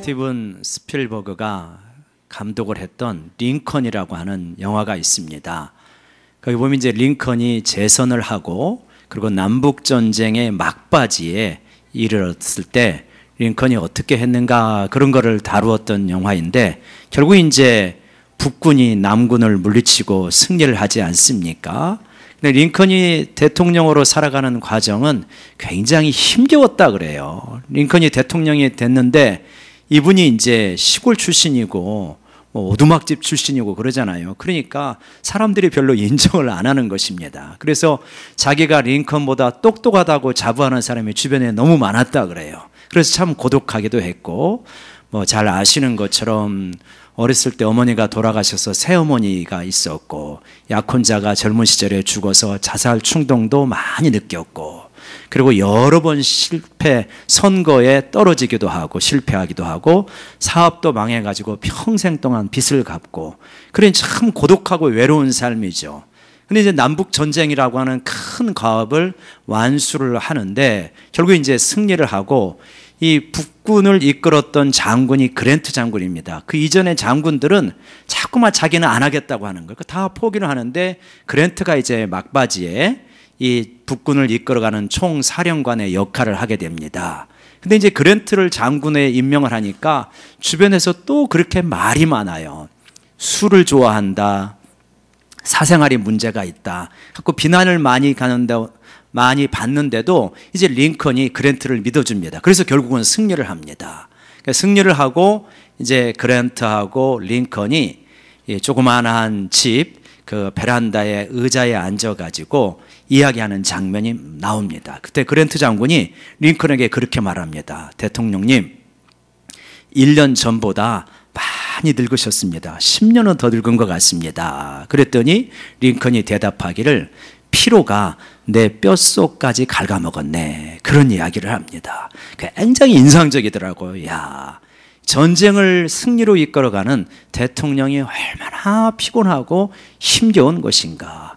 스티븐 스필버그가 감독을 했던 링컨이라고 하는 영화가 있습니다. 거기 보면 이제 링컨이 재선을 하고 그리고 남북전쟁의 막바지에 이르렀을 때 링컨이 어떻게 했는가 그런 거를 다루었던 영화인데 결국 이제 북군이 남군을 물리치고 승리를 하지 않습니까? 근데 링컨이 대통령으로 살아가는 과정은 굉장히 힘겨웠다 그래요. 링컨이 대통령이 됐는데 이분이 이제 시골 출신이고 오두막집 출신이고 그러잖아요. 그러니까 사람들이 별로 인정을 안 하는 것입니다. 그래서 자기가 링컨보다 똑똑하다고 자부하는 사람이 주변에 너무 많았다 그래요. 그래서 참 고독하기도 했고 잘 아시는 것처럼 어렸을 때 어머니가 돌아가셔서 새어머니가 있었고 약혼자가 젊은 시절에 죽어서 자살 충동도 많이 느꼈고 그리고 여러 번 선거에 떨어지기도 하고 실패하기도 하고 사업도 망해가지고 평생 동안 빚을 갚고 그러니 참 고독하고 외로운 삶이죠. 근데 이제 남북 전쟁이라고 하는 큰 과업을 완수를 하는데 결국 이제 승리를 하고 이 북군을 이끌었던 장군이 그랜트 장군입니다. 그 이전의 장군들은 자꾸만 자기는 안 하겠다고 하는 거예요. 다 포기를 하는데 그랜트가 이제 막바지에 이 북군을 이끌어가는 총사령관의 역할을 하게 됩니다. 근데 이제 그랜트를 장군에 임명을 하니까 주변에서 또 그렇게 말이 많아요. 술을 좋아한다. 사생활이 문제가 있다. 갖고 비난을 많이 받는데도 이제 링컨이 그랜트를 믿어줍니다. 그래서 결국은 승리를 합니다. 그러니까 승리를 하고 이제 그랜트하고 링컨이 조그마한 집 그 베란다의 의자에 앉아가지고 이야기하는 장면이 나옵니다. 그때 그랜트 장군이 링컨에게 그렇게 말합니다. 대통령님, 1년 전보다 많이 늙으셨습니다. 10년은 더 늙은 것 같습니다. 그랬더니 링컨이 대답하기를 피로가 내 뼛속까지 갉아먹었네. 그런 이야기를 합니다. 굉장히 인상적이더라고요. 야, 전쟁을 승리로 이끌어가는 대통령이 얼마나 피곤하고 힘겨운 것인가.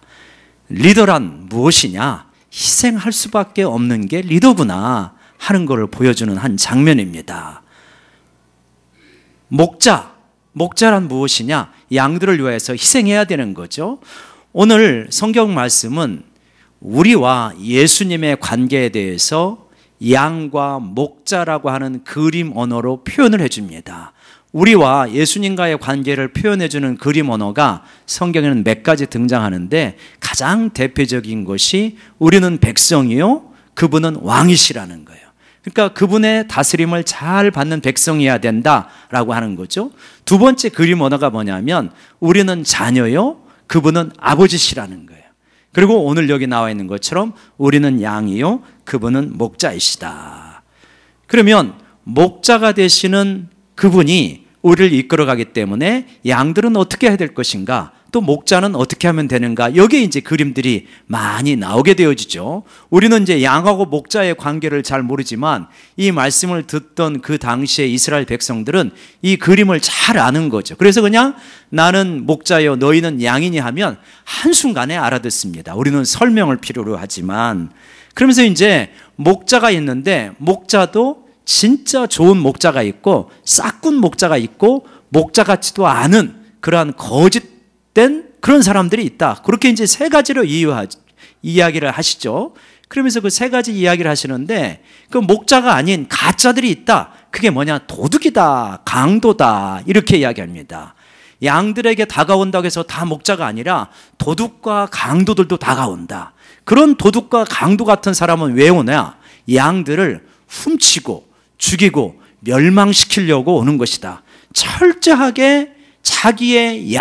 리더란 무엇이냐? 희생할 수밖에 없는 게 리더구나 하는 것을 보여주는 한 장면입니다. 목자란 무엇이냐? 양들을 위해서 희생해야 되는 거죠. 오늘 성경 말씀은 우리와 예수님의 관계에 대해서 양과 목자라고 하는 그림 언어로 표현을 해줍니다. 우리와 예수님과의 관계를 표현해주는 그림 언어가 성경에는 몇 가지 등장하는데 가장 대표적인 것이 우리는 백성이요 그분은 왕이시라는 거예요. 그러니까 그분의 다스림을 잘 받는 백성이어야 된다라고 하는 거죠. 두 번째 그림 언어가 뭐냐면 우리는 자녀요 그분은 아버지시라는 거예요. 그리고 오늘 여기 나와 있는 것처럼 우리는 양이요 그분은 목자이시다. 그러면 목자가 되시는 그분이 우리를 이끌어가기 때문에 양들은 어떻게 해야 될 것인가, 또 목자는 어떻게 하면 되는가, 여기에 이제 그림들이 많이 나오게 되어지죠. 우리는 이제 양하고 목자의 관계를 잘 모르지만 이 말씀을 듣던 그 당시에 이스라엘 백성들은 이 그림을 잘 아는 거죠. 그래서 그냥 나는 목자요 너희는 양이니 하면 한순간에 알아듣습니다. 우리는 설명을 필요로 하지만. 그러면서 이제 목자가 있는데 목자도 진짜 좋은 목자가 있고 싹군 목자가 있고 목자 같지도 않은 그러한 거짓된 그런 사람들이 있다. 그렇게 이제 세 가지로 이야기를 하시죠. 그러면서 그 세 가지 이야기를 하시는데 그 목자가 아닌 가짜들이 있다. 그게 뭐냐? 도둑이다, 강도다 이렇게 이야기합니다. 양들에게 다가온다고 해서 다 목자가 아니라 도둑과 강도들도 다가온다. 그런 도둑과 강도 같은 사람은 왜 오냐? 양들을 훔치고 죽이고 멸망시키려고 오는 것이다. 철저하게 자기의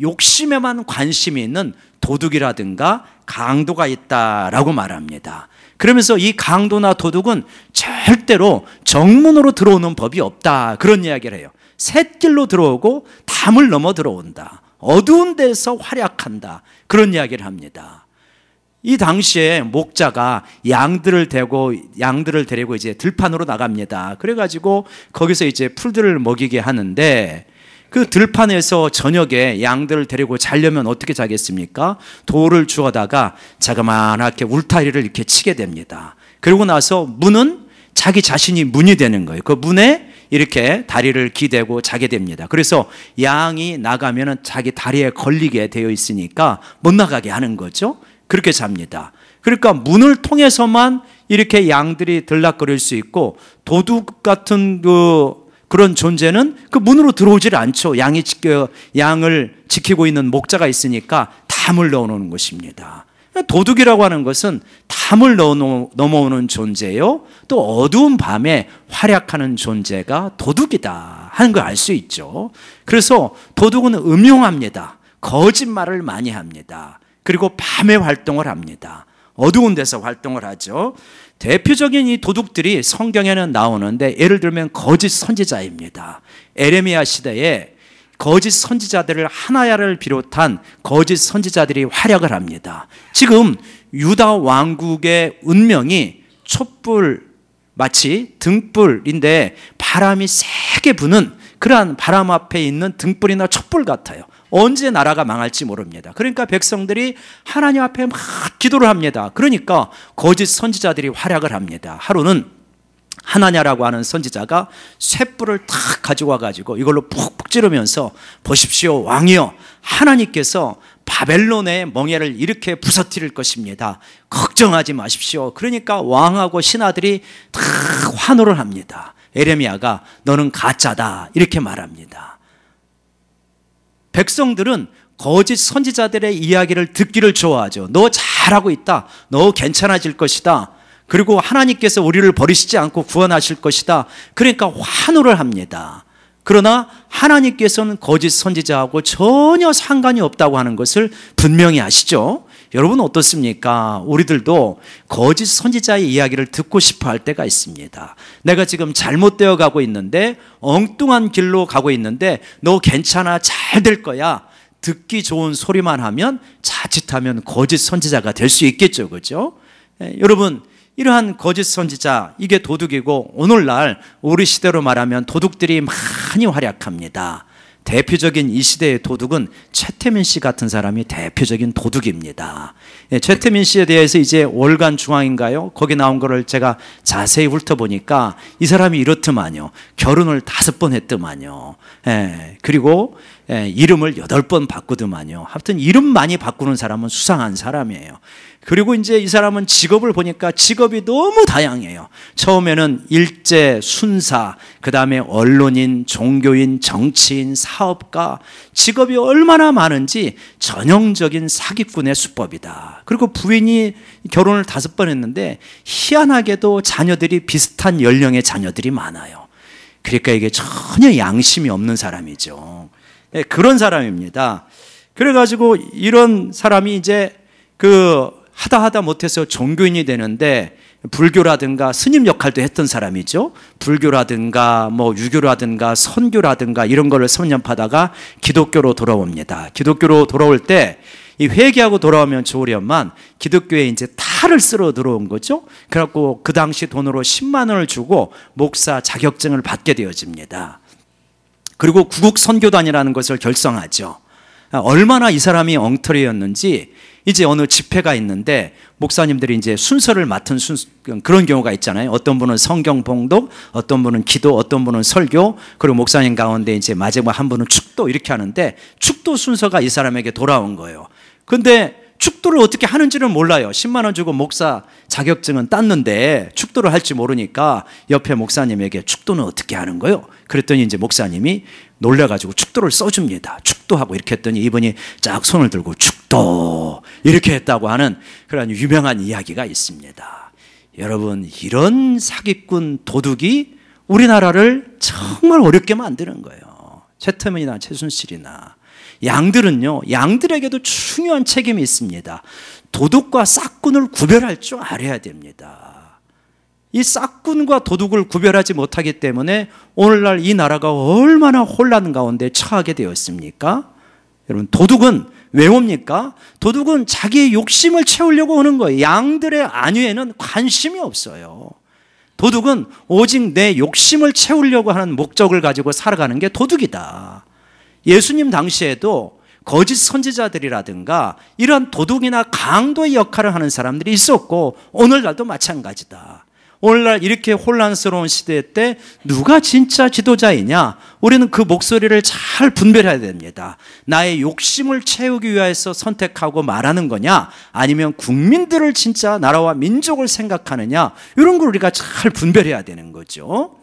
욕심에만 관심이 있는 도둑이라든가 강도가 있다라고 말합니다. 그러면서 이 강도나 도둑은 절대로 정문으로 들어오는 법이 없다. 그런 이야기를 해요. 샛길로 들어오고 담을 넘어 들어온다. 어두운 데서 활약한다. 그런 이야기를 합니다. 이 당시에 목자가 양들을 데리고 이제 들판으로 나갑니다. 그래가지고 거기서 이제 풀들을 먹이게 하는데 그 들판에서 저녁에 양들을 데리고 자려면 어떻게 자겠습니까? 돌을 주워다가 자그마하게 울타리를 이렇게 치게 됩니다. 그러고 나서 문은 자기 자신이 문이 되는 거예요. 그 문에 이렇게 다리를 기대고 자게 됩니다. 그래서 양이 나가면은 자기 다리에 걸리게 되어 있으니까 못 나가게 하는 거죠. 그렇게 잡니다. 그러니까 문을 통해서만 이렇게 양들이 들락거릴 수 있고, 도둑 같은 그런 존재는 그 문으로 들어오질 않죠. 양을 지키고 있는 목자가 있으니까 담을 넣어놓는 것입니다. 도둑이라고 하는 것은 담을 넘어오는 존재요, 또 어두운 밤에 활약하는 존재가 도둑이다 하는 걸 알 수 있죠. 그래서 도둑은 음흉합니다. 거짓말을 많이 합니다. 그리고 밤에 활동을 합니다. 어두운 데서 활동을 하죠. 대표적인 이 도둑들이 성경에는 나오는데, 예를 들면 거짓 선지자입니다. 에레미야 시대에 거짓 선지자들을, 하나야를 비롯한 거짓 선지자들이 활약을 합니다. 지금 유다 왕국의 운명이 촛불, 마치 등불인데 바람이 세게 부는 그러한 바람 앞에 있는 등불이나 촛불 같아요. 언제 나라가 망할지 모릅니다. 그러니까 백성들이 하나님 앞에 막 기도를 합니다. 그러니까 거짓 선지자들이 활약을 합니다. 하루는 하나냐라고 하는 선지자가 쇳불을 탁 가지고 와가지고 이걸로 푹푹 찌르면서, 보십시오 왕이여, 하나님께서 바벨론의 멍에를 이렇게 부서뜨릴 것입니다. 걱정하지 마십시오. 그러니까 왕하고 신하들이 다 환호를 합니다. 에레미야가 너는 가짜다 이렇게 말합니다. 백성들은 거짓 선지자들의 이야기를 듣기를 좋아하죠. 너 잘하고 있다, 너 괜찮아질 것이다, 그리고 하나님께서 우리를 버리시지 않고 구원하실 것이다. 그러니까 환호를 합니다. 그러나 하나님께서는 거짓 선지자하고 전혀 상관이 없다고 하는 것을 분명히 아시죠? 여러분 어떻습니까? 우리들도 거짓 선지자의 이야기를 듣고 싶어 할 때가 있습니다. 내가 지금 잘못되어 가고 있는데, 엉뚱한 길로 가고 있는데 너 괜찮아, 잘 될 거야, 듣기 좋은 소리만 하면 자칫하면 거짓 선지자가 될 수 있겠죠. 그죠? 여러분, 이러한 거짓 선지자, 이게 도둑이고, 오늘날 우리 시대로 말하면 도둑들이 많이 활약합니다. 대표적인 이 시대의 도둑은 최태민 씨 같은 사람이 대표적인 도둑입니다. 최태민 씨에 대해서 이제 월간 중앙인가요? 거기 나온 거를 제가 자세히 훑어보니까 이 사람이 이렇더만요. 결혼을 5번 했더만요. 그리고 이름을 8번 바꾸더만요. 하여튼 이름 많이 바꾸는 사람은 수상한 사람이에요. 그리고 이제 이 사람은 직업을 보니까 직업이 너무 다양해요. 처음에는 일제, 순사, 그 다음에 언론인, 종교인, 정치인, 사업가, 직업이 얼마나 많은지 전형적인 사기꾼의 수법이다. 그리고 부인이 결혼을 5번 했는데 희한하게도 자녀들이 비슷한 연령의 자녀들이 많아요. 그러니까 이게 전혀 양심이 없는 사람이죠. 그런 사람입니다. 그래가지고 이런 사람이 이제 하다 못해서 종교인이 되는데, 불교라든가 스님 역할도 했던 사람이죠. 불교라든가 유교라든가 선교라든가 이런 거를 섭렵하다가 기독교로 돌아옵니다. 기독교로 돌아올 때 이 회개하고 돌아오면 좋으련만 기독교에 이제 탈을 쓸어 들어온 거죠. 그래갖고 그 당시 돈으로 10만 원을 주고 목사 자격증을 받게 되어집니다. 그리고 구국 선교단이라는 것을 결성하죠. 얼마나 이 사람이 엉터리였는지, 이제 어느 집회가 있는데 목사님들이 이제 순서를 맡은 그런 경우가 있잖아요. 어떤 분은 성경 봉독, 어떤 분은 기도, 어떤 분은 설교, 그리고 목사님 가운데 이제 마지막 한 분은 축도, 이렇게 하는데 축도 순서가 이 사람에게 돌아온 거예요. 근데 축도를 어떻게 하는지는 몰라요. 10만 원 주고 목사 자격증은 땄는데 축도를 할지 모르니까 옆에 목사님에게 축도는 어떻게 하는 거요? 그랬더니 이제 목사님이 놀래가지고 축도를 써줍니다. 축도하고 이렇게 했더니 이분이 쫙 손을 들고 축도 이렇게 했다고 하는 그런 유명한 이야기가 있습니다. 여러분, 이런 사기꾼 도둑이 우리나라를 정말 어렵게 만드는 거예요. 최태민이나 최순실이나. 양들은요, 양들에게도 중요한 책임이 있습니다. 도둑과 싹꾼을 구별할 줄 알아야 됩니다. 이 싹꾼과 도둑을 구별하지 못하기 때문에 오늘날 이 나라가 얼마나 혼란 가운데 처하게 되었습니까? 여러분, 도둑은 왜 옵니까? 도둑은 자기의 욕심을 채우려고 오는 거예요. 양들의 안위에는 관심이 없어요. 도둑은 오직 내 욕심을 채우려고 하는 목적을 가지고 살아가는 게 도둑이다. 예수님 당시에도 거짓 선지자들이라든가 이런 도둑이나 강도의 역할을 하는 사람들이 있었고, 오늘날도 마찬가지다. 오늘날 이렇게 혼란스러운 시대 때 누가 진짜 지도자이냐? 우리는 그 목소리를 잘 분별해야 됩니다. 나의 욕심을 채우기 위해서 선택하고 말하는 거냐? 아니면 국민들을 진짜 나라와 민족을 생각하느냐? 이런 걸 우리가 잘 분별해야 되는 거죠.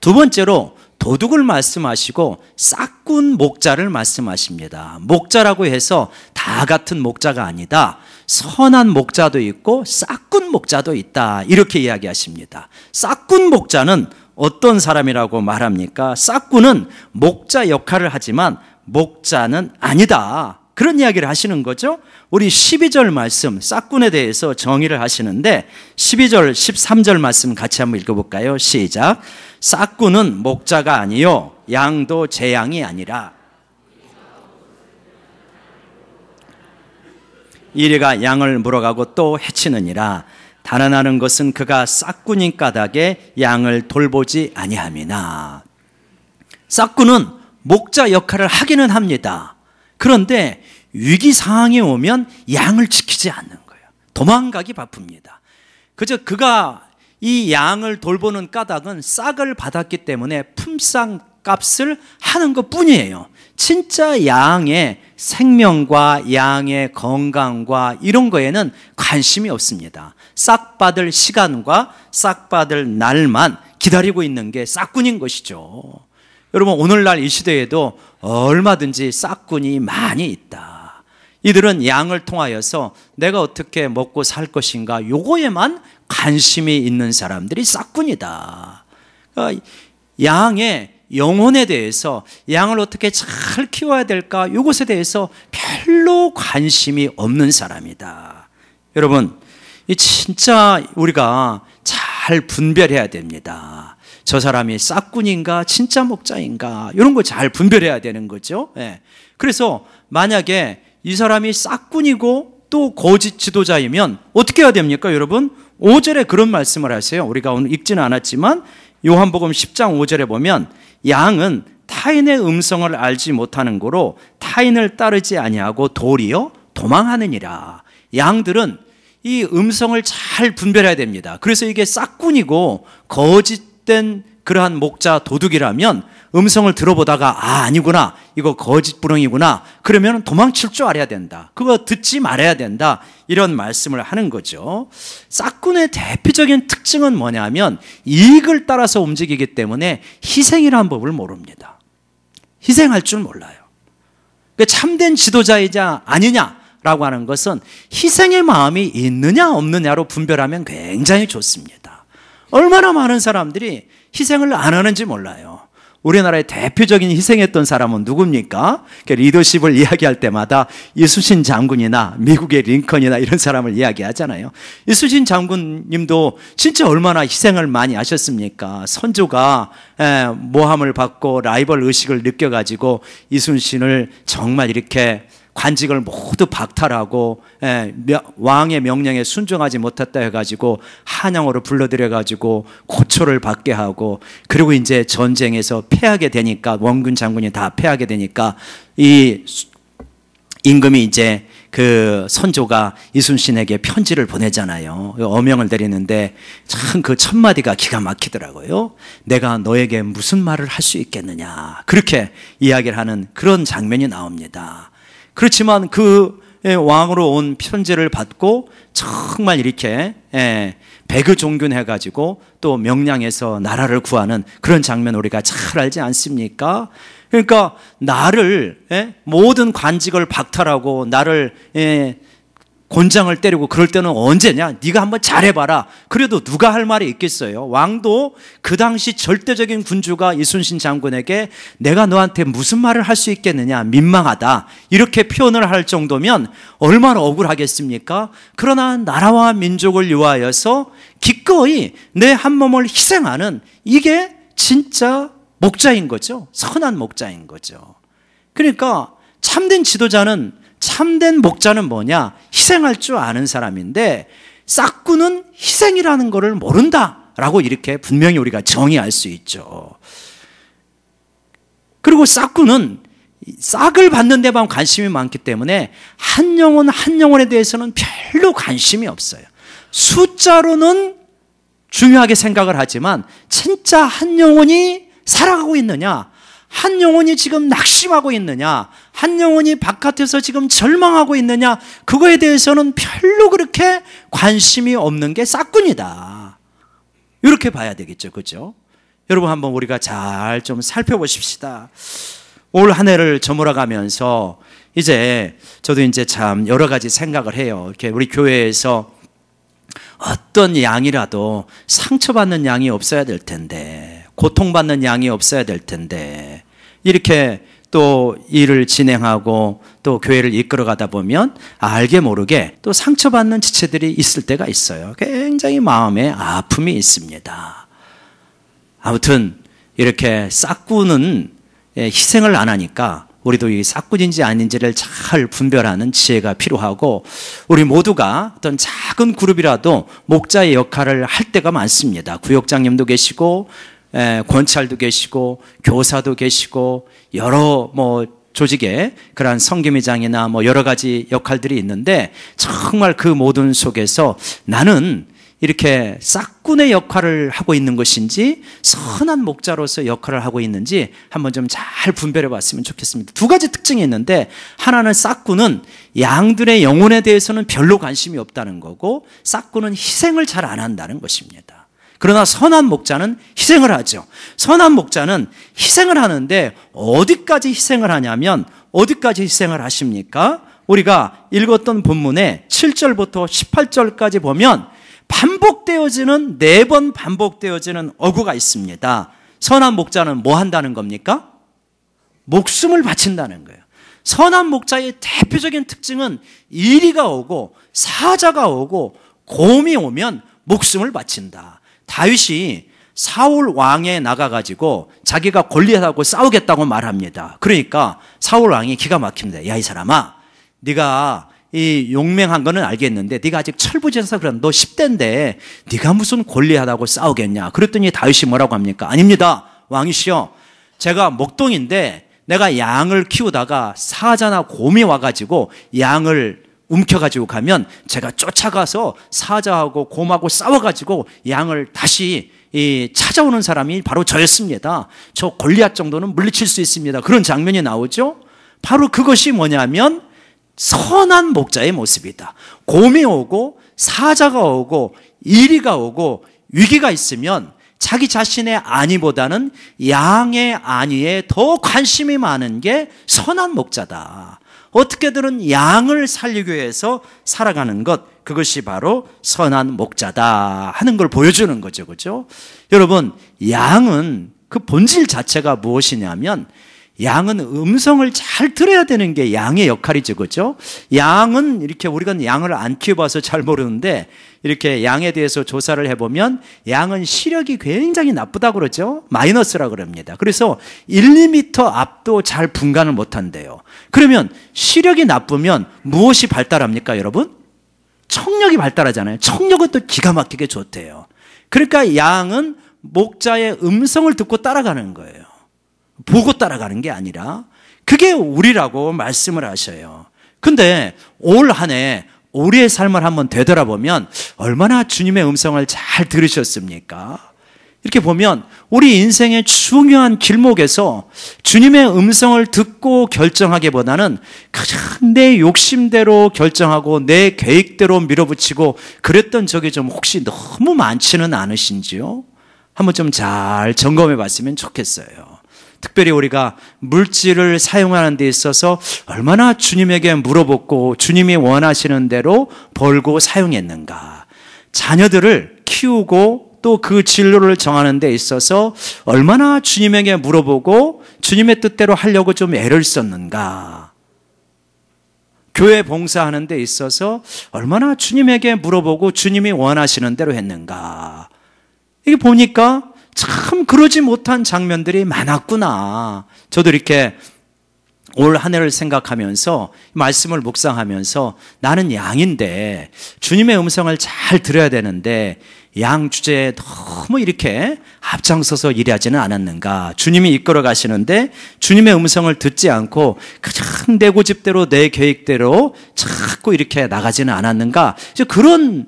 두 번째로 도둑을 말씀하시고 싹군 목자를 말씀하십니다. 목자라고 해서 다 같은 목자가 아니다. 선한 목자도 있고 싹군 목자도 있다. 이렇게 이야기하십니다. 싹군 목자는 어떤 사람이라고 말합니까? 싹군은 목자 역할을 하지만 목자는 아니다. 그런 이야기를 하시는 거죠. 우리 12절 말씀 싹군에 대해서 정의를 하시는데 12절 13절 말씀 같이 한번 읽어볼까요? 시작. 싹군은 목자가 아니요 양도 제 양이 아니라 이리가 양을 물어가고 또 해치느니라. 달아나는 것은 그가 싹군인 까닭에 양을 돌보지 아니함이나. 싹군은 목자 역할을 하기는 합니다. 그런데 위기 상황이 오면 양을 지키지 않는 거예요. 도망가기 바쁩니다. 그저 그가 이 양을 돌보는 까닭은 싹을 받았기 때문에 품삯 값을 하는 것 뿐이에요. 진짜 양의 생명과 양의 건강과 이런 거에는 관심이 없습니다. 싹 받을 시간과 싹 받을 날만 기다리고 있는 게 싹군인 것이죠. 여러분 오늘날 이 시대에도 얼마든지 싹군이 많이 있다. 이들은 양을 통하여서 내가 어떻게 먹고 살 것인가 요거에만 관심이 있는 사람들이 싹군이다. 그러니까 양의 영혼에 대해서 양을 어떻게 잘 키워야 될까 이것에 대해서 별로 관심이 없는 사람이다. 여러분 이 진짜 우리가 잘 분별해야 됩니다. 저 사람이 싹군인가 진짜 목자인가 이런 거 잘 분별해야 되는 거죠. 그래서 만약에 이 사람이 싹군이고 또 거짓 지도자이면 어떻게 해야 됩니까 여러분? 5절에 그런 말씀을 하세요. 우리가 오늘 읽지는 않았지만 요한복음 10장 5절에 보면 양은 타인의 음성을 알지 못하는 고로 타인을 따르지 아니하고 도리어 도망하느니라. 양들은 이 음성을 잘 분별해야 됩니다. 그래서 이게 싹군이고 거짓된 그러한 목자 도둑이라면 음성을 들어보다가 아니구나 이거 거짓부렁이구나 그러면 도망칠 줄 알아야 된다. 그거 듣지 말아야 된다. 이런 말씀을 하는 거죠. 싹군의 대표적인 특징은 뭐냐면 이익을 따라서 움직이기 때문에 희생이라는 법을 모릅니다. 희생할 줄 몰라요. 참된 지도자이자 아니냐라고 하는 것은 희생의 마음이 있느냐 없느냐로 분별하면 굉장히 좋습니다. 얼마나 많은 사람들이 희생을 안 하는지 몰라요. 우리나라의 대표적인 희생했던 사람은 누굽니까? 리더십을 이야기할 때마다 이순신 장군이나 미국의 링컨이나 이런 사람을 이야기하잖아요. 이순신 장군님도 진짜 얼마나 희생을 많이 하셨습니까? 선조가 모함을 받고 라이벌 의식을 느껴가지고 이순신을 정말 이렇게 관직을 모두 박탈하고 왕의 명령에 순종하지 못했다 해가지고 한양으로 불러들여가지고 고초를 받게 하고 그리고 이제 전쟁에서 패하게 되니까 원군 장군이 다 패하게 되니까 이 임금이 이제 그 선조가 이순신에게 편지를 보내잖아요. 어명을 내리는데 참 그 첫 마디가 기가 막히더라고요. 내가 너에게 무슨 말을 할 수 있겠느냐 그렇게 이야기를 하는 그런 장면이 나옵니다. 그렇지만 그 왕으로 온 편지를 받고 정말 이렇게 배교종균해가지고 또 명량해서 나라를 구하는 그런 장면 우리가 잘 알지 않습니까? 그러니까 나를 모든 관직을 박탈하고 나를 곤장을 때리고 그럴 때는 언제냐? 네가 한번 잘해봐라. 그래도 누가 할 말이 있겠어요? 왕도 그 당시 절대적인 군주가 이순신 장군에게 내가 너한테 무슨 말을 할 수 있겠느냐? 민망하다. 이렇게 표현을 할 정도면 얼마나 억울하겠습니까? 그러나 나라와 민족을 위하여서 기꺼이 내 한 몸을 희생하는 이게 진짜 목자인 거죠. 선한 목자인 거죠. 그러니까 참된 지도자는 참된 목자는 뭐냐? 희생할 줄 아는 사람인데 싹군은 희생이라는 것을 모른다라고 이렇게 분명히 우리가 정의할 수 있죠. 그리고 싹군은 싹을 받는 데만 관심이 많기 때문에 한 영혼 한 영혼에 대해서는 별로 관심이 없어요. 숫자로는 중요하게 생각을 하지만 진짜 한 영혼이 살아가고 있느냐, 한 영혼이 지금 낙심하고 있느냐, 한 영혼이 바깥에서 지금 절망하고 있느냐, 그거에 대해서는 별로 그렇게 관심이 없는 게 싹군이다. 이렇게 봐야 되겠죠. 그죠? 여러분, 한번 우리가 잘 좀 살펴보십시다. 올 한 해를 저물어가면서 이제 저도 이제 참 여러 가지 생각을 해요. 이렇게 우리 교회에서 어떤 양이라도 상처받는 양이 없어야 될 텐데, 고통받는 양이 없어야 될 텐데, 이렇게 또 일을 진행하고 또 교회를 이끌어가다 보면 알게 모르게 또 상처받는 지체들이 있을 때가 있어요. 굉장히 마음에 아픔이 있습니다. 아무튼 이렇게 싹구는 희생을 안 하니까 우리도 이 싹군인지 아닌지를 잘 분별하는 지혜가 필요하고, 우리 모두가 어떤 작은 그룹이라도 목자의 역할을 할 때가 많습니다. 구역장님도 계시고 권찰도 계시고 교사도 계시고 여러 조직의 그러한 성김회장이나 여러 가지 역할들이 있는데, 정말 그 모든 속에서 나는 이렇게 싹군의 역할을 하고 있는 것인지 선한 목자로서 역할을 하고 있는지 한번 좀 잘 분별해 봤으면 좋겠습니다. 두 가지 특징이 있는데, 하나는 싹군은 양들의 영혼에 대해서는 별로 관심이 없다는 거고, 싹군은 희생을 잘 안 한다는 것입니다. 그러나 선한 목자는 희생을 하죠. 선한 목자는 희생을 하는데 어디까지 희생을 하냐면, 어디까지 희생을 하십니까? 우리가 읽었던 본문의 7절부터 18절까지 보면 반복되어지는, 4번 반복되어지는 어구가 있습니다. 선한 목자는 뭐 한다는 겁니까? 목숨을 바친다는 거예요. 선한 목자의 대표적인 특징은 이리가 오고 사자가 오고 곰이 오면 목숨을 바친다. 다윗이 사울 왕에 나가가지고 자기가 골리앗하고 싸우겠다고 말합니다. 그러니까 사울 왕이 기가 막힙니다. 야, 이 사람아, 네가 이 용맹한 거는 알겠는데 네가 아직 철부지에서 그럼 너 10대인데 네가 무슨 골리앗하고 싸우겠냐. 그랬더니 다윗이 뭐라고 합니까? 아닙니다, 왕이시여, 제가 목동인데 내가 양을 키우다가 사자나 곰이 와가지고 양을 움켜가지고 가면 제가 쫓아가서 사자하고 곰하고 싸워가지고 양을 다시 찾아오는 사람이 바로 저였습니다. 저 골리앗 정도는 물리칠 수 있습니다. 그런 장면이 나오죠. 바로 그것이 뭐냐면 선한 목자의 모습이다. 곰이 오고 사자가 오고 이리가 오고 위기가 있으면 자기 자신의 안위보다는 양의 안위에 더 관심이 많은 게 선한 목자다. 어떻게든 양을 살리기 위해서 살아가는 것, 그것이 바로 선한 목자다 하는 걸 보여주는 거죠. 그죠? 여러분, 양은 그 본질 자체가 무엇이냐면, 양은 음성을 잘 들어야 되는 게 양의 역할이죠. 그죠? 양은 이렇게, 우리가 양을 안 키워봐서 잘 모르는데, 이렇게 양에 대해서 조사를 해보면 양은 시력이 굉장히 나쁘다고 그러죠. 마이너스라고 그럽니다. 그래서 1, 2m 앞도 잘 분간을 못한대요. 그러면 시력이 나쁘면 무엇이 발달합니까, 여러분? 청력이 발달하잖아요. 청력은 또 기가 막히게 좋대요. 그러니까 양은 목자의 음성을 듣고 따라가는 거예요. 보고 따라가는 게 아니라. 그게 우리라고 말씀을 하셔요. 근데 올 한 해 우리의 삶을 한번 되돌아보면 얼마나 주님의 음성을 잘 들으셨습니까? 이렇게 보면 우리 인생의 중요한 길목에서 주님의 음성을 듣고 결정하기보다는 그냥 내 욕심대로 결정하고 내 계획대로 밀어붙이고 그랬던 적이 좀 혹시 너무 많지는 않으신지요? 한번 좀 잘 점검해 봤으면 좋겠어요. 특별히 우리가 물질을 사용하는 데 있어서 얼마나 주님에게 물어보고 주님이 원하시는 대로 벌고 사용했는가. 자녀들을 키우고 또 그 진로를 정하는 데 있어서 얼마나 주님에게 물어보고 주님의 뜻대로 하려고 좀 애를 썼는가. 교회 봉사하는 데 있어서 얼마나 주님에게 물어보고 주님이 원하시는 대로 했는가. 이게 보니까 참 그러지 못한 장면들이 많았구나. 저도 이렇게 올 한 해를 생각하면서 말씀을 묵상하면서 나는 양인데 주님의 음성을 잘 들어야 되는데 양 주제에 너무 이렇게 앞장서서 일하지는 않았는가. 주님이 이끌어 가시는데 주님의 음성을 듣지 않고 그냥 내 고집대로 내 계획대로 자꾸 이렇게 나가지는 않았는가. 이제 그런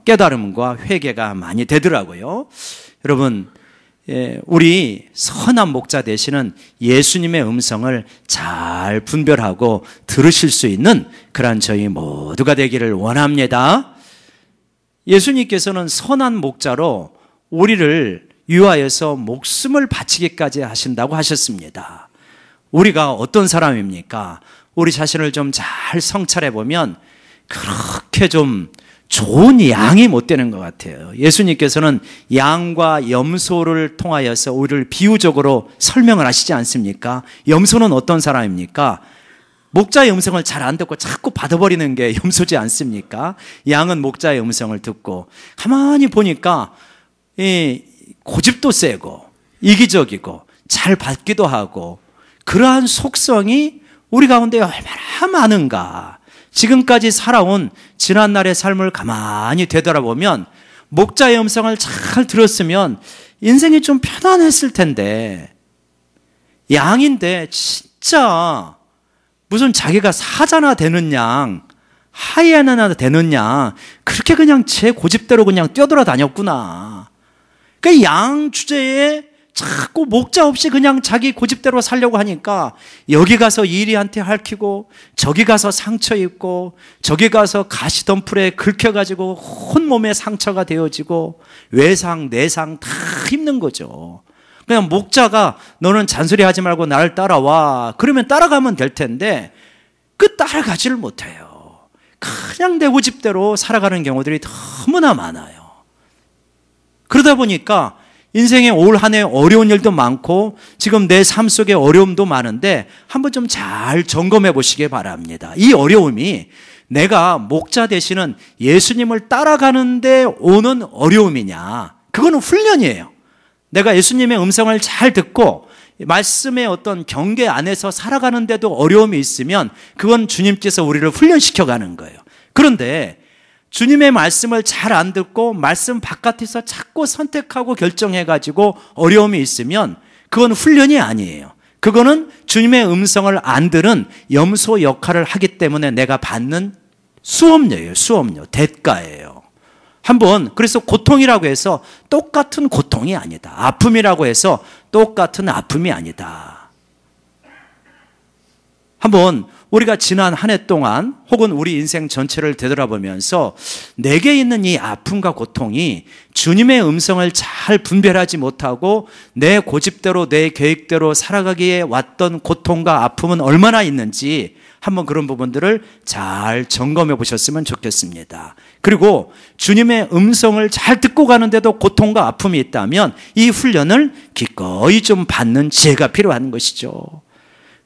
깨달음과 회개가 많이 되더라고요. 여러분, 우리 선한 목자 되시는 예수님의 음성을 잘 분별하고 들으실 수 있는 그러한 저희 모두가 되기를 원합니다. 예수님께서는 선한 목자로 우리를 위하여서 목숨을 바치기까지 하신다고 하셨습니다. 우리가 어떤 사람입니까? 우리 자신을 좀 잘 성찰해 보면 그렇게 좀 좋은 양이 못 되는 것 같아요. 예수님께서는 양과 염소를 통하여서 우리를 비유적으로 설명을 하시지 않습니까? 염소는 어떤 사람입니까? 목자의 음성을 잘 안 듣고 자꾸 받아버리는 게 염소지 않습니까? 양은 목자의 음성을 듣고 가만히 보니까 고집도 세고 이기적이고 잘 받기도 하고 그러한 속성이 우리 가운데 얼마나 많은가. 지금까지 살아온 지난날의 삶을 가만히 되돌아보면 목자의 음성을 잘 들었으면 인생이 좀 편안했을 텐데, 양인데 진짜 무슨 자기가 사자나 되는 양, 하이에나나 되는 양, 그렇게 그냥 제 고집대로 그냥 뛰어돌아다녔구나. 그 양 주제에 자꾸 목자 없이 그냥 자기 고집대로 살려고 하니까 여기 가서 이리한테 핥히고 저기 가서 상처 입고 저기 가서 가시덤불에 긁혀가지고 온몸에 상처가 되어지고 외상 내상 다 입는 거죠. 그냥 목자가 너는 잔소리하지 말고 나를 따라와 그러면 따라가면 될 텐데 그 따라가지를 못해요. 그냥 내 고집대로 살아가는 경우들이 너무나 많아요. 그러다 보니까 인생에 올 한 해 어려운 일도 많고 지금 내 삶 속에 어려움도 많은데 한번 좀 잘 점검해 보시기 바랍니다. 이 어려움이 내가 목자 되시는 예수님을 따라가는데 오는 어려움이냐? 그거는 훈련이에요. 내가 예수님의 음성을 잘 듣고 말씀의 어떤 경계 안에서 살아가는데도 어려움이 있으면 그건 주님께서 우리를 훈련시켜가는 거예요. 그런데 주님의 말씀을 잘 안 듣고 말씀 바깥에서 자꾸 선택하고 결정해가지고 어려움이 있으면 그건 훈련이 아니에요. 그거는 주님의 음성을 안 들은 염소 역할을 하기 때문에 내가 받는 수업료예요. 수업료, 대가예요. 한번 그래서 고통이라고 해서 똑같은 고통이 아니다. 아픔이라고 해서 똑같은 아픔이 아니다. 한번 우리가 지난 한 해 동안 혹은 우리 인생 전체를 되돌아보면서 내게 있는 이 아픔과 고통이 주님의 음성을 잘 분별하지 못하고 내 고집대로 내 계획대로 살아가기에 왔던 고통과 아픔은 얼마나 있는지 한번 그런 부분들을 잘 점검해 보셨으면 좋겠습니다. 그리고 주님의 음성을 잘 듣고 가는데도 고통과 아픔이 있다면 이 훈련을 기꺼이 좀 받는 지혜가 필요한 것이죠.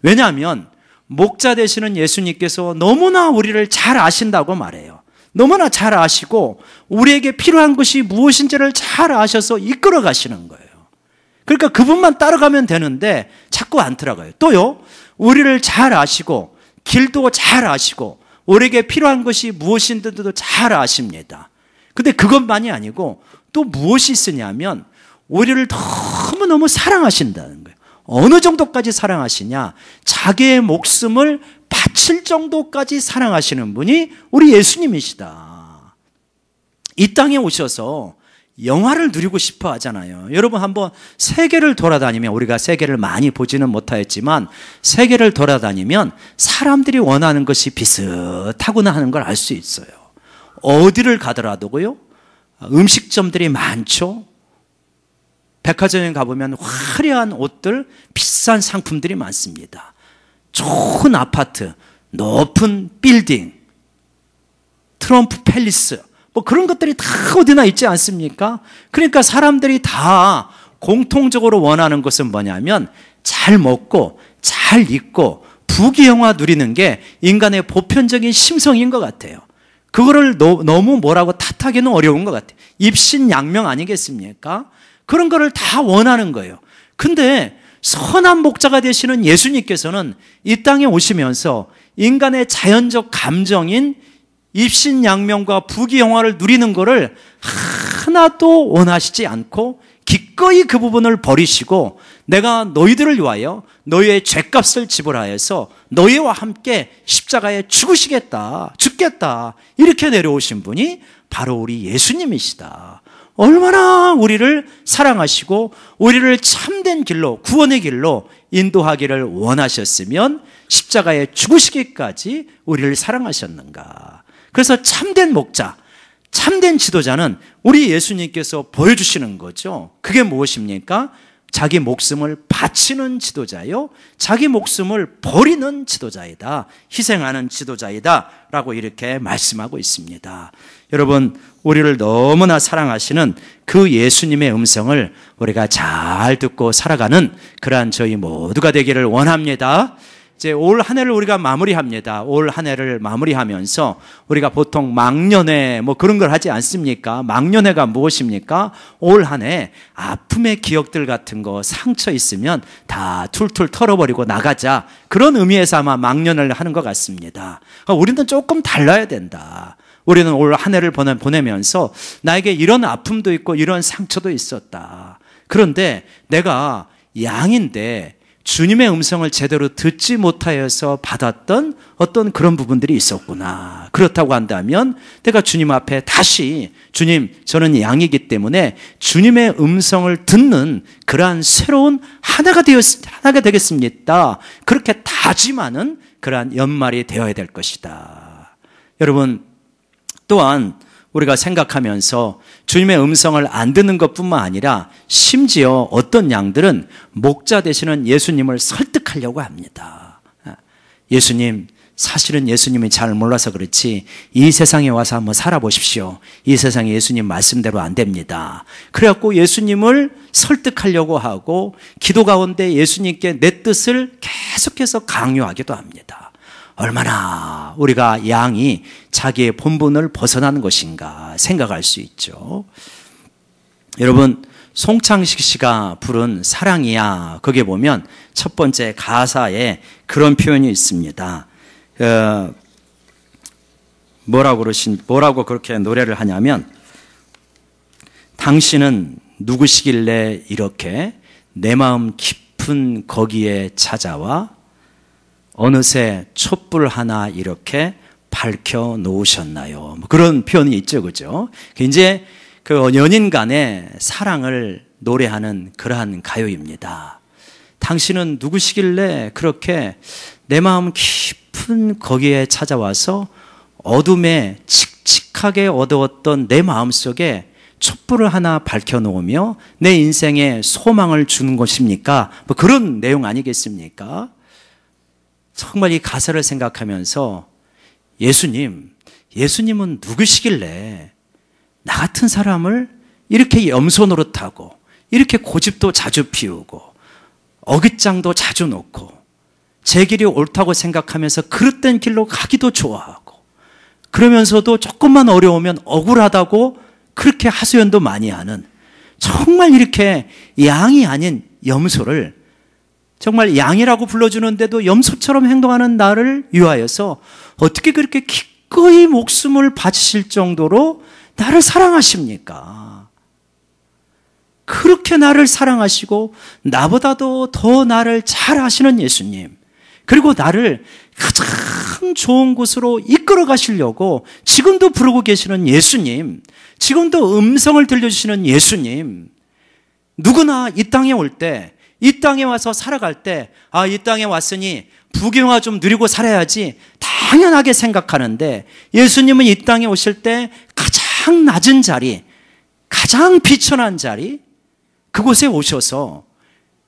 왜냐하면 목자 되시는 예수님께서 너무나 우리를 잘 아신다고 말해요. 너무나 잘 아시고 우리에게 필요한 것이 무엇인지를 잘 아셔서 이끌어 가시는 거예요. 그러니까 그분만 따라가면 되는데 자꾸 안 들어가요. 또요, 우리를 잘 아시고 길도 잘 아시고 우리에게 필요한 것이 무엇인지도 잘 아십니다. 근데 그것만이 아니고 또 무엇이 있으냐면 우리를 너무너무 사랑하신다는 거예요. 어느 정도까지 사랑하시냐? 자기의 목숨을 바칠 정도까지 사랑하시는 분이 우리 예수님이시다. 이 땅에 오셔서 영화를 누리고 싶어 하잖아요. 여러분 한번 세계를 돌아다니면, 우리가 세계를 많이 보지는 못하였지만 세계를 돌아다니면 사람들이 원하는 것이 비슷하구나 하는 걸 알 수 있어요. 어디를 가더라도요, 음식점들이 많죠. 백화점에 가보면 화려한 옷들, 비싼 상품들이 많습니다. 좋은 아파트, 높은 빌딩, 트럼프 팰리스, 뭐 그런 것들이 다 어디나 있지 않습니까? 그러니까 사람들이 다 공통적으로 원하는 것은 뭐냐면 잘 먹고 잘 입고 부귀영화 누리는 게 인간의 보편적인 심성인 것 같아요. 그거를 너무 뭐라고 탓하기는 어려운 것 같아요. 입신양명 아니겠습니까? 그런 거를 다 원하는 거예요. 근데 선한 목자가 되시는 예수님께서는 이 땅에 오시면서 인간의 자연적 감정인 입신양명과 부귀영화를 누리는 것을 하나도 원하시지 않고 기꺼이 그 부분을 버리시고 내가 너희들을 위하여 너희의 죗값을 지불하여서 너희와 함께 십자가에 죽겠다 이렇게 내려오신 분이 바로 우리 예수님이시다. 얼마나 우리를 사랑하시고 우리를 참된 길로, 구원의 길로 인도하기를 원하셨으면 십자가에 죽으시기까지 우리를 사랑하셨는가. 그래서 참된 목자, 참된 지도자는 우리 예수님께서 보여주시는 거죠. 그게 무엇입니까? 자기 목숨을 바치는 지도자요, 자기 목숨을 버리는 지도자이다, 희생하는 지도자이다 라고 이렇게 말씀하고 있습니다. 여러분, 우리를 너무나 사랑하시는 그 예수님의 음성을 우리가 잘 듣고 살아가는 그러한 저희 모두가 되기를 원합니다. 이제 올 한 해를 우리가 마무리합니다. 올 한 해를 마무리하면서 우리가 보통 망년회 뭐 그런 걸 하지 않습니까? 망년회가 무엇입니까? 올 한 해 아픔의 기억들 같은 거, 상처 있으면 다 툴툴 털어버리고 나가자, 그런 의미에서 아마 망년을 하는 것 같습니다. 우리는 조금 달라야 된다. 우리는 올 한 해를 보내면서 나에게 이런 아픔도 있고 이런 상처도 있었다. 그런데 내가 양인데 주님의 음성을 제대로 듣지 못하여서 받았던 어떤 그런 부분들이 있었구나. 그렇다고 한다면 내가 주님 앞에 다시, 주님, 저는 양이기 때문에 주님의 음성을 듣는 그러한 새로운 하나가 되겠습니다. 그렇게 다짐하는 그러한 연말이 되어야 될 것이다. 여러분, 또한 우리가 생각하면서 주님의 음성을 안 듣는 것뿐만 아니라 심지어 어떤 양들은 목자 되시는 예수님을 설득하려고 합니다. 예수님, 사실은 예수님이 잘 몰라서 그렇지 이 세상에 와서 한번 살아보십시오. 이 세상에 예수님 말씀대로 안 됩니다. 그래갖고 예수님을 설득하려고 하고 기도 가운데 예수님께 내 뜻을 계속해서 강요하기도 합니다. 얼마나 우리가 양이 자기의 본분을 벗어나는 것인가 생각할 수 있죠. 여러분, 송창식 씨가 부른 사랑이야, 거기에 보면 첫 번째 가사에 그런 표현이 있습니다. 뭐라고 그렇게 노래를 하냐면, 당신은 누구시길래 이렇게 내 마음 깊은 거기에 찾아와 어느새 촛불 하나 이렇게 밝혀 놓으셨나요? 그런 표현이 있죠, 그죠? 이제 그 연인 간의 사랑을 노래하는 그러한 가요입니다. 당신은 누구시길래 그렇게 내 마음 깊은 거기에 찾아와서 어둠에 칙칙하게 어두웠던 내 마음 속에 촛불을 하나 밝혀 놓으며 내 인생에 소망을 주는 것입니까? 뭐 그런 내용 아니겠습니까? 정말 이 가사를 생각하면서 예수님은 누구시길래 나 같은 사람을 이렇게 염소 노릇하고 이렇게 고집도 자주 피우고 어깃장도 자주 놓고 제 길이 옳다고 생각하면서 그릇된 길로 가기도 좋아하고 그러면서도 조금만 어려우면 억울하다고 그렇게 하소연도 많이 하는, 정말 이렇게 양이 아닌 염소를 정말 양이라고 불러주는데도 염소처럼 행동하는 나를 위하여서 어떻게 그렇게 기꺼이 목숨을 바치실 정도로 나를 사랑하십니까? 그렇게 나를 사랑하시고 나보다도 더 나를 잘 아시는 예수님, 그리고 나를 가장 좋은 곳으로 이끌어 가시려고 지금도 부르고 계시는 예수님, 지금도 음성을 들려주시는 예수님, 누구나 이 땅에 올 때, 이 땅에 와서 살아갈 때, 이 땅에 왔으니 부귀영화 좀 누리고 살아야지 당연하게 생각하는데, 예수님은 이 땅에 오실 때 가장 낮은 자리, 가장 비천한 자리, 그곳에 오셔서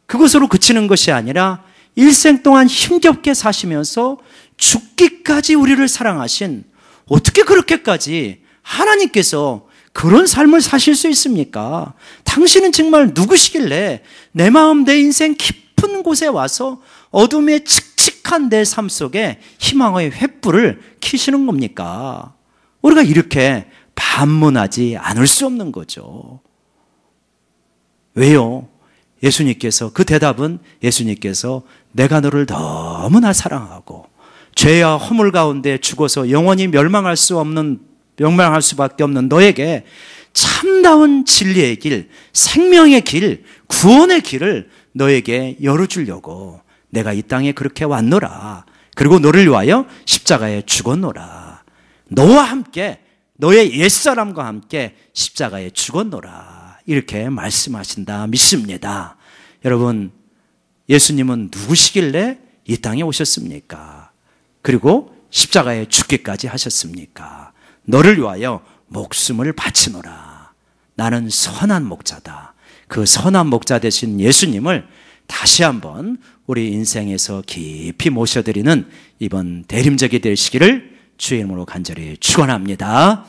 그곳으로 그치는 것이 아니라 일생 동안 힘겹게 사시면서 죽기까지 우리를 사랑하신, 어떻게 그렇게까지 하나님께서 그런 삶을 사실 수 있습니까? 당신은 정말 누구시길래 내 마음, 내 인생 깊은 곳에 와서 어둠의 칙칙한 내 삶 속에 희망의 횃불을 켜시는 겁니까? 우리가 이렇게 반문하지 않을 수 없는 거죠. 왜요? 예수님께서, 그 대답은 예수님께서 내가 너를 너무나 사랑하고 죄와 허물 가운데 죽어서 영원히 멸망할 수밖에 없는 너에게 참다운 진리의 길, 생명의 길, 구원의 길을 너에게 열어주려고 내가 이 땅에 그렇게 왔노라. 그리고 너를 위하여 십자가에 죽었노라. 너와 함께 너의 옛사람과 함께 십자가에 죽었노라. 이렇게 말씀하신다 믿습니다. 여러분, 예수님은 누구시길래 이 땅에 오셨습니까? 그리고 십자가에 죽기까지 하셨습니까? 너를 위하여 목숨을 바치노라. 나는 선한 목자다. 그 선한 목자 되신 예수님을 다시 한번 우리 인생에서 깊이 모셔드리는 이번 대림절이 되시기를 주의 이름으로 간절히 축원합니다.